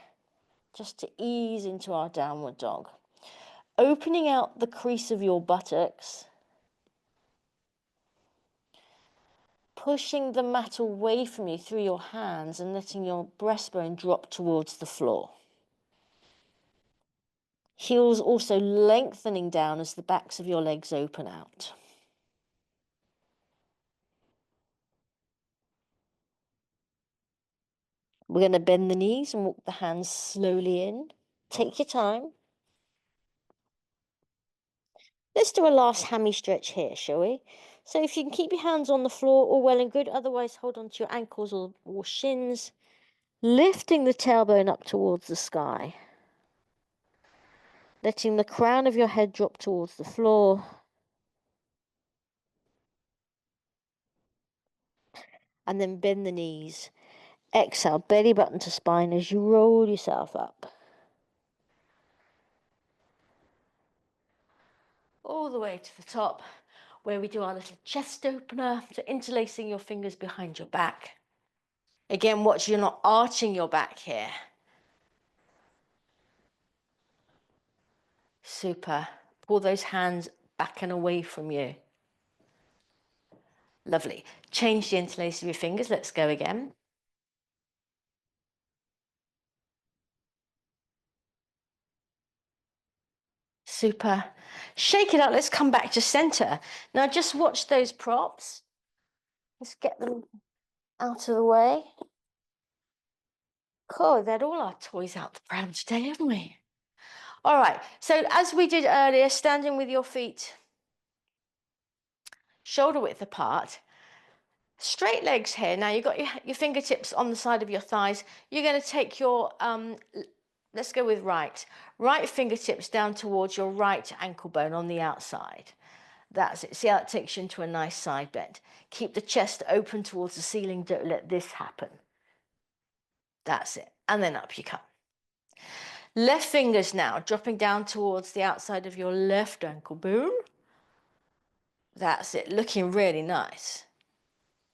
S1: just to ease into our downward dog. Opening out the crease of your buttocks. pushing the mat away from you through your hands and letting your breastbone drop towards the floor. Heels also lengthening down as the backs of your legs open out. We're going to bend the knees and walk the hands slowly in. Take your time. Let's do a last hammy stretch here, shall we? So if you can keep your hands on the floor, all well and good. Otherwise, hold on to your ankles or shins. Lifting the tailbone up towards the sky. Letting the crown of your head drop towards the floor. And then bend the knees. Exhale, belly button to spine as you roll yourself up. All the way to the top, where we do our little chest opener. So interlacing your fingers behind your back. Again, watch you're not arching your back here. Super. Pull those hands back and away from you. Lovely. Change the interlace of your fingers. Let's go again. Super. Shake it out. Let's come back to center. Now just watch those props. Let's get them out of the way. Cool. We've had all our toys out the pram today, haven't we? All right. So as we did earlier, standing with your feet shoulder width apart. Straight legs here. Now you've got your fingertips on the side of your thighs. You're going to take your, let's go with right fingertips down towards your right ankle bone on the outside. That's it. See how it takes you into a nice side bend. Keep the chest open towards the ceiling. Don't let this happen. That's it. And then up you come. Left fingers now, dropping down towards the outside of your left ankle bone. That's it. Looking really nice.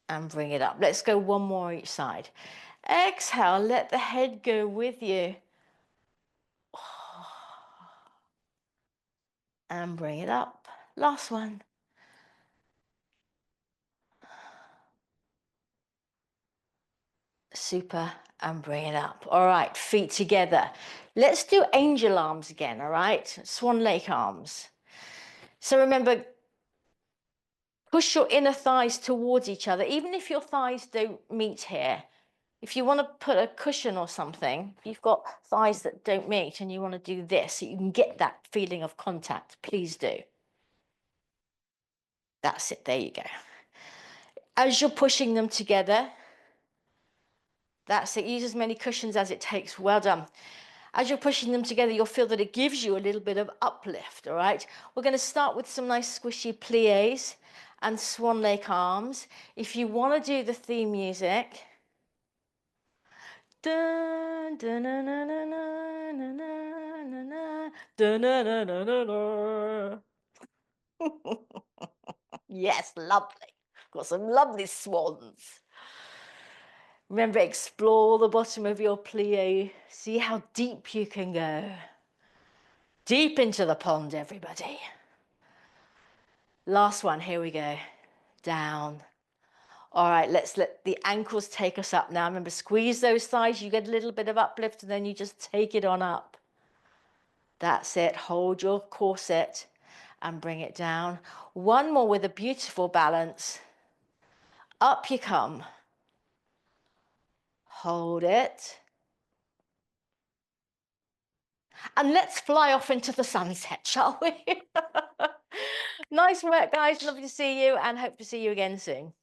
S1: And bring it up. Let's go one more each side. Exhale, let the head go with you. And bring it up. Last one. Super. And bring it up. All right, feet together. Let's do angel arms again, all right? Swan Lake arms. So remember, push your inner thighs towards each other, even if your thighs don't meet here. If you want to put a cushion or something, if you've got thighs that don't meet and you want to do this, so you can get that feeling of contact, please do. That's it, there you go. As you're pushing them together, that's it, use as many cushions as it takes, well done. As you're pushing them together, you'll feel that it gives you a little bit of uplift, all right? We're going to start with some nice squishy pliés and Swan Lake arms. If you want to do the theme music, dun, dun, dun, dun, dun, dun, dun, dun, dun, dun, dun. Yes, lovely. Got some lovely swans. Remember, explore the bottom of your plie. See how deep you can go. Deep into the pond, everybody. Last one, here we go. Down. All right, let's let the ankles take us up now. Remember, squeeze those thighs. You get a little bit of uplift, and then you just take it on up. That's it. Hold your corset and bring it down. One more with a beautiful balance. Up you come. Hold it. And let's fly off into the sunset, shall we? Nice work, guys. Lovely to see you and hope to see you again soon.